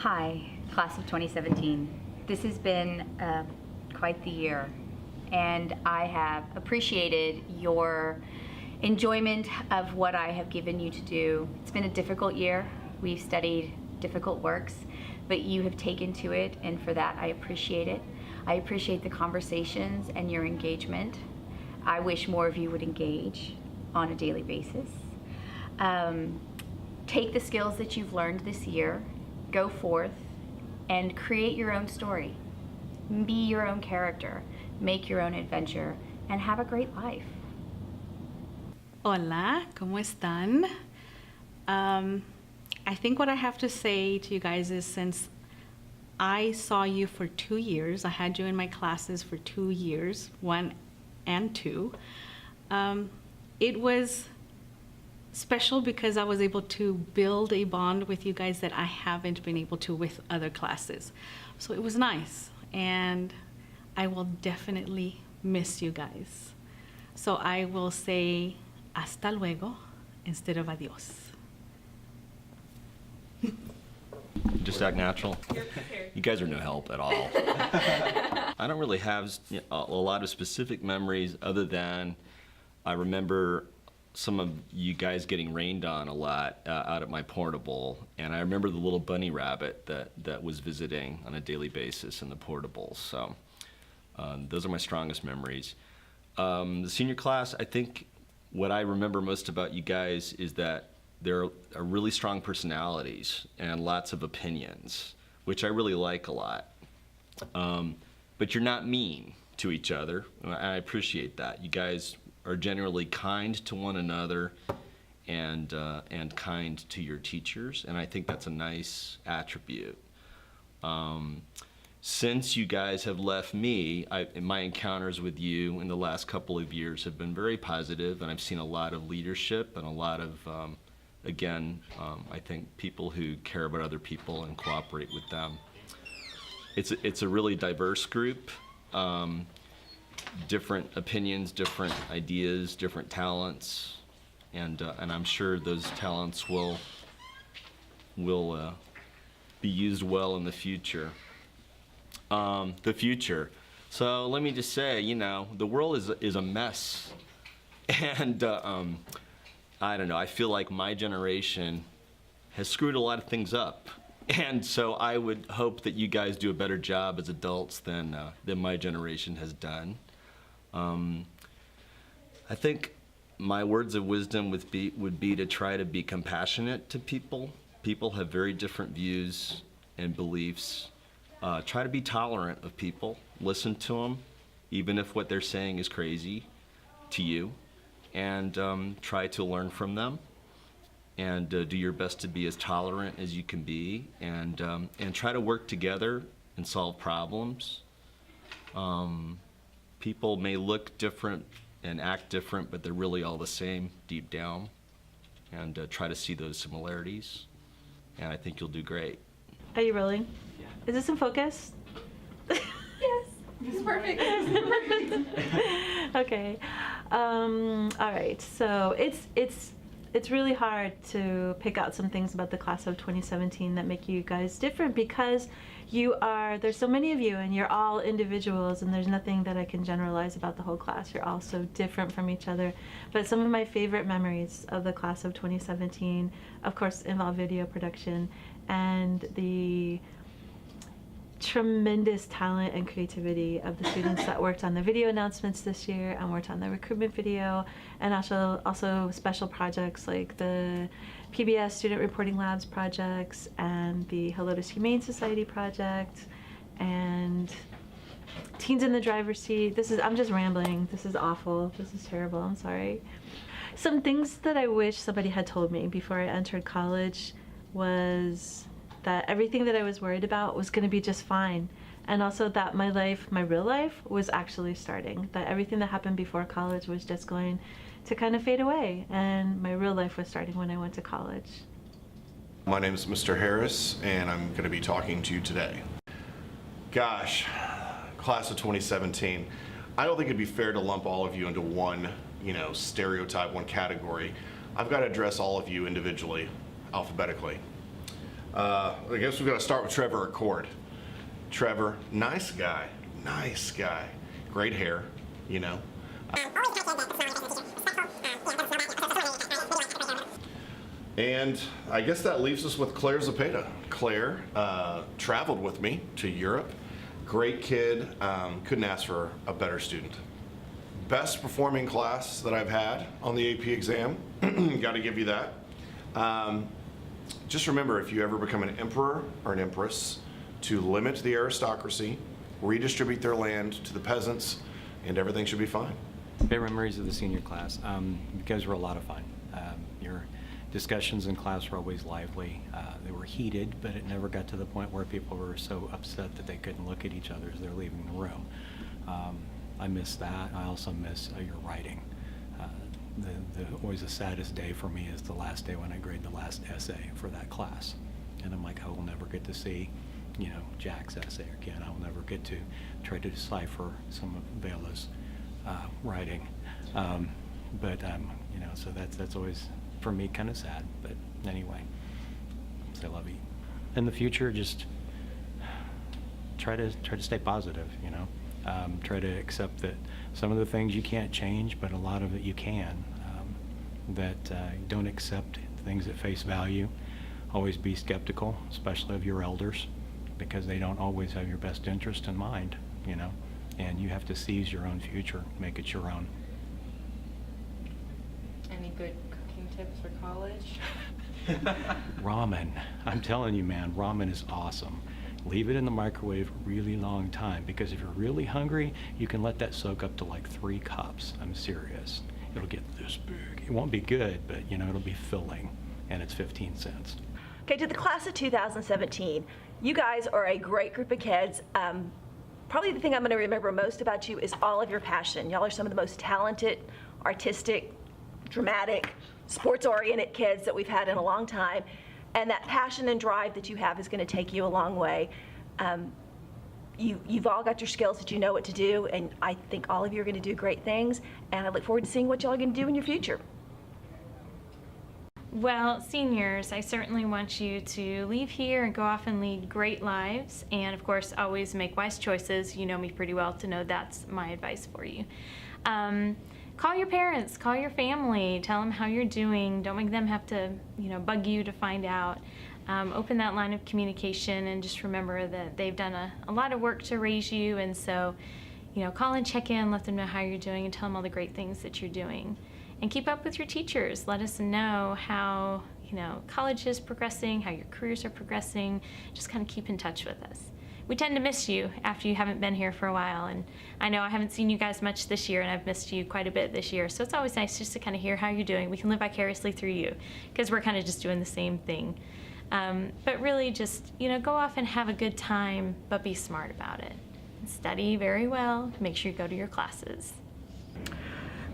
Hi, class of 2017. This has been quite the year, and I have appreciated your enjoyment of what I have given you to do. It's been a difficult year. We've studied difficult works, but you have taken to it, and for that I appreciate it. I appreciate the conversations and your engagement. I wish more of you would engage on a daily basis. Take the skills that you've learned this year, go forth and create your own story. Be your own character, make your own adventure, and have a great life. Hola, ¿cómo están? I think what I have to say to you guys is, since I saw you for 2 years, I had you in my classes for 2 years, 1 and 2, it was special because I was able to build a bond with you guys that I haven't been able to with other classes. So it was nice, and I will definitely miss you guys. So I will say hasta luego instead of adios. Just act natural. You guys are no help at all. I don't really have a lot of specific memories other than I remember some of you guys getting rained on a lot out at my portable, and I remember the little bunny rabbit that was visiting on a daily basis in the portables. So those are my strongest memories. The senior class, I think what I remember most about you guys is that there are really strong personalities and lots of opinions, which I really like a lot. But you're not mean to each other, and I appreciate that. You guys are generally kind to one another and kind to your teachers, and I think that's a nice attribute. Since you guys have left me, my encounters with you in the last couple of years have been very positive, and I've seen a lot of leadership and a lot of, I think people who care about other people and cooperate with them. It's a really diverse group. Different opinions, different ideas, different talents, and I'm sure those talents will be used well in the future. So let me just say, you know, the world is a mess, and I don't know. I feel like my generation has screwed a lot of things up. And so I would hope that you guys do a better job as adults than my generation has done. I think my words of wisdom would be to try to be compassionate to people. People have very different views and beliefs. Try to be tolerant of people. Listen to them, even if what they're saying is crazy to you, and try to learn from them. And do your best to be as tolerant as you can be, and try to work together and solve problems. People may look different and act different, but they're really all the same deep down, and try to see those similarities, and I think you'll do great. Are you rolling? Yeah. Is this in focus? Yes, it's perfect. Okay. All right. So it's really hard to pick out some things about the class of 2017 that make you guys different, because there's so many of you, and you're all individuals, and there's nothing that I can generalize about the whole class. You're all so different from each other. But some of my favorite memories of the class of 2017, of course, involve video production and the tremendous talent and creativity of the students that worked on the video announcements this year and worked on the recruitment video, and also special projects like the PBS Student Reporting Labs projects and the Hello to Humane Society project and Teens in the Driver's Seat. I'm just rambling. This is awful. This is terrible. I'm sorry. Some things that I wish somebody had told me before I entered college was that everything that I was worried about was going to be just fine, and also that my real life was actually starting, that everything that happened before college was just going to kind of fade away, and my real life was starting when I went to college. My name is Mr. Harris, and I'm going to be talking to you today. Gosh, class of 2017, I don't think it'd be fair to lump all of you into one, stereotype, one category. I've got to address all of you individually, alphabetically. I guess we've got to start with Trevor Accord. Trevor, nice guy, great hair, you know. And I guess that leaves us with Claire Zepeda. Claire traveled with me to Europe. Great kid, couldn't ask for a better student. Best performing class that I've had on the AP exam, got to give you that. Just remember, if you ever become an emperor or an empress, to limit the aristocracy, redistribute their land to the peasants, and everything should be fine. Favorite memories of the senior class. You guys were a lot of fun. Your discussions in class were always lively. They were heated, but it never got to the point where people were so upset that they couldn't look at each other as they're leaving the room. I miss that. I also miss your writing. Always the saddest day for me is the last day when I grade the last essay for that class. And I'm like, I will never get to see, you know, Jack's essay again. I will never get to try to decipher some of Vela's writing. You know, so that's always, for me, kind of sad. But anyway, I love you. In the future, just try to stay positive, you know. Try to accept that some of the things you can't change, but a lot of it you can. Don't accept things at face value. Always be skeptical, especially of your elders, because they don't always have your best interest in mind, you know. And you have to seize your own future, make it your own. Any good cooking tips for college? Ramen. I'm telling you, man, ramen is awesome. Leave it in the microwave a really long time, because if you're really hungry, you can let that soak up to like 3 cups. I'm serious. It'll get this big. It won't be good, but you know, it'll be filling, and it's 15 cents. Okay, to the class of 2017, you guys are a great group of kids. Probably the thing I'm going to remember most about you is all of your passion. Y'all are some of the most talented, artistic, dramatic, sports-oriented kids that we've had in a long time. And that passion and drive that you have is going to take you a long way. You've all got your skills that you know what to do, and I think all of you are going to do great things, and I look forward to seeing what y'all are going to do in your future. Well, seniors, I certainly want you to leave here and go off and lead great lives, and of course, always make wise choices. You know me pretty well to know that's my advice for you. Call your parents, call your family, tell them how you're doing. Don't make them have to, you know, bug you to find out. Open that line of communication, and just remember that they've done a lot of work to raise you, and so, you know, call and check in, let them know how you're doing, and tell them all the great things that you're doing. And keep up with your teachers. Let us know how, you know, college is progressing, how your careers are progressing. Just kind of keep in touch with us. We tend to miss you after you haven't been here for a while, and I know I haven't seen you guys much this year, and I've missed you quite a bit this year, so it's always nice just to kind of hear how you're doing. We can live vicariously through you, because we're kind of just doing the same thing. But really just, you know, go off and have a good time, but be smart about it. And study very well, make sure you go to your classes.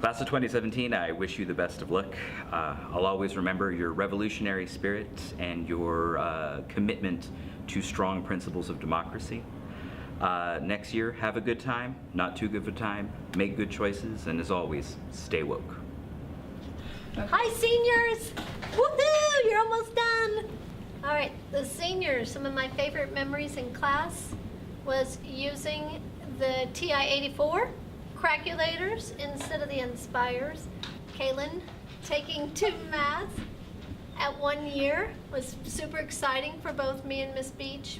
Class of 2017, I wish you the best of luck. I'll always remember your revolutionary spirit and your commitment to strong principles of democracy. Next year, have a good time, not too good of a time, make good choices, and as always, stay woke. Hi, seniors! Woohoo! You're almost done! All right, the seniors, some of my favorite memories in class was using the TI-84 calculators instead of the Inspires. Kaylin taking 2 math at 1 year was super exciting for both me and Miss Beach,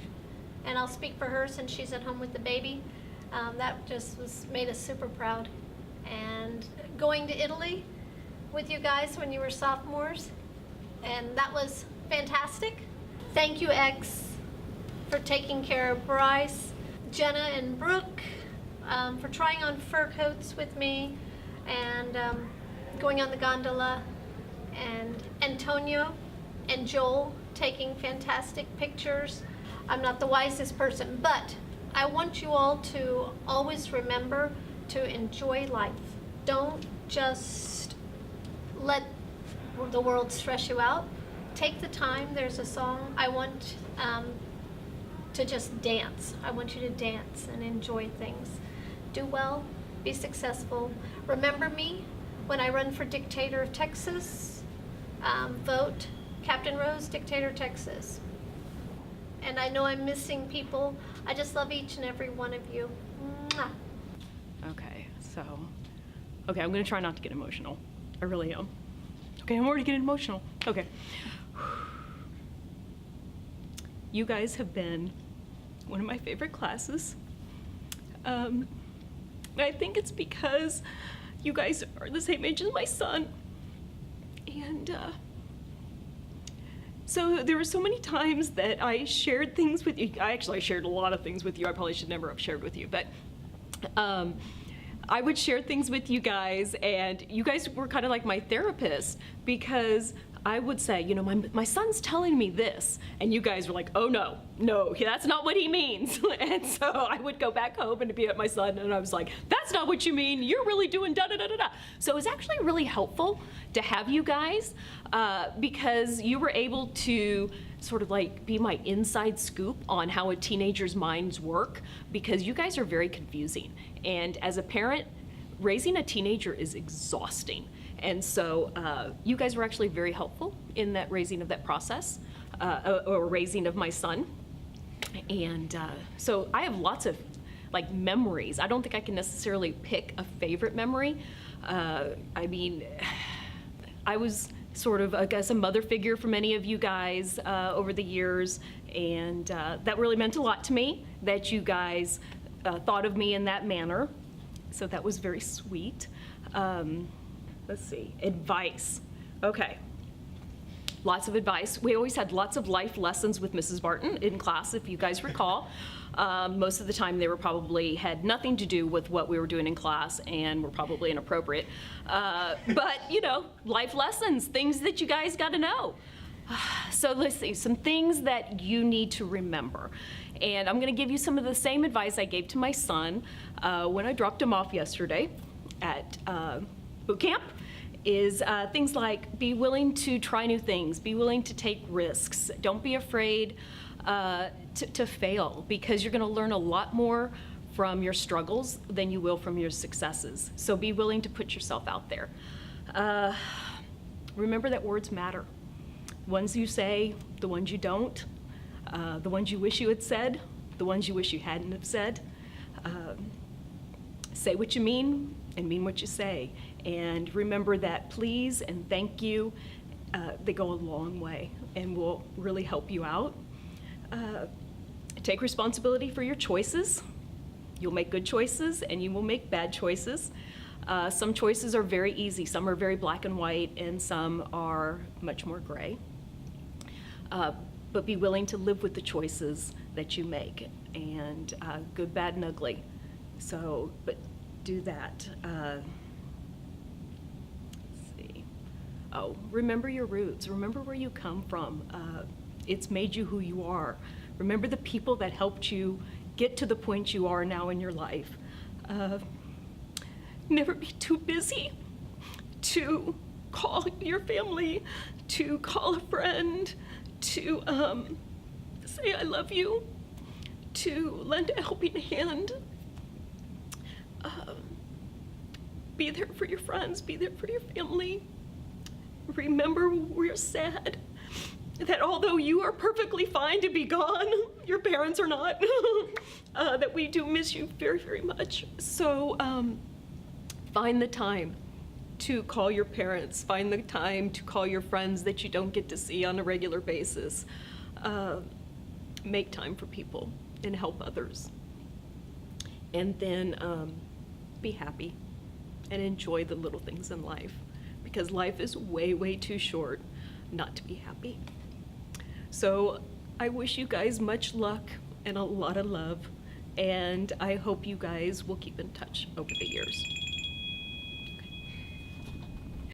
and I'll speak for her since she's at home with the baby. That just made us super proud. And going to Italy with you guys when you were sophomores, and that was fantastic. Thank you, X, for taking care of Bryce, Jenna and Brooke, for trying on fur coats with me, and going on the gondola, and Antonio and Joel taking fantastic pictures. I'm not the wisest person, but I want you all to always remember to enjoy life. Don't just let the world stress you out. Take the time. There's a song. I want to just dance. I want you to dance and enjoy things. Do well, be successful. Remember me when I run for Dictator of Texas. Vote Captain Rose, Dictator of Texas. and I know I'm missing people. I just love each and every one of you. Mwah. Okay, so, okay, I'm gonna try not to get emotional. I really am. Okay, I'm already getting emotional. Okay. You guys have been one of my favorite classes. I think it's because you guys are the same age as my son. And so there were so many times that I shared things with you. I shared a lot of things with you I probably should never have shared with you, but I would share things with you guys, and you guys were kind of like my therapist, because I would say, you know, my son's telling me this, and you guys were like, oh no, that's not what he means. And so I would go back home and be at my son, and I was like, that's not what you mean, you're really doing da-da-da-da-da. So it was actually really helpful to have you guys, because you were able to sort of like be my inside scoop on how a teenager's minds work, because you guys are very confusing. And as a parent, raising a teenager is exhausting. And so you guys were actually very helpful in that raising of that process, or raising of my son. And so I have lots of like memories. I don't think I can necessarily pick a favorite memory. I mean, I was sort of, I guess, a mother figure for many of you guys over the years, and that really meant a lot to me, that you guys thought of me in that manner. So that was very sweet. Let's see, advice. Okay, lots of advice. We always had lots of life lessons with Mrs. Barton in class, if you guys recall. Most of the time they were probably had nothing to do with what we were doing in class and were probably inappropriate. But, you know, life lessons, things that you guys got to know. So let's see, some things that you need to remember. And I'm going to give you some of the same advice I gave to my son when I dropped him off yesterday at boot camp, is things like be willing to try new things, be willing to take risks, don't be afraid to fail, because you're going to learn a lot more from your struggles than you will from your successes. So be willing to put yourself out there. Remember that words matter. The ones you say, the ones you don't, the ones you wish you had said, the ones you wish you hadn't have said. Say what you mean and mean what you say. And remember that please and thank you, they go a long way and will really help you out. Take responsibility for your choices. You'll make good choices and you will make bad choices. Some choices are very easy, some are very black and white, and some are much more gray. But be willing to live with the choices that you make, and good, bad, and ugly. So, but do that. Let's see. Oh, remember your roots. Remember where you come from. It's made you who you are. Remember the people that helped you get to the point you are now in your life. Never be too busy to call your family, to call a friend, to say I love you, to lend a helping hand. Be there for your friends, be there for your family. Remember, we're sad that although you are perfectly fine to be gone, your parents are not, that we do miss you very, very much. So find the time to call your parents, find the time to call your friends that you don't get to see on a regular basis. Make time for people and help others. And then be happy and enjoy the little things in life, because life is way, way too short not to be happy. So I wish you guys much luck and a lot of love, and I hope you guys will keep in touch over the years.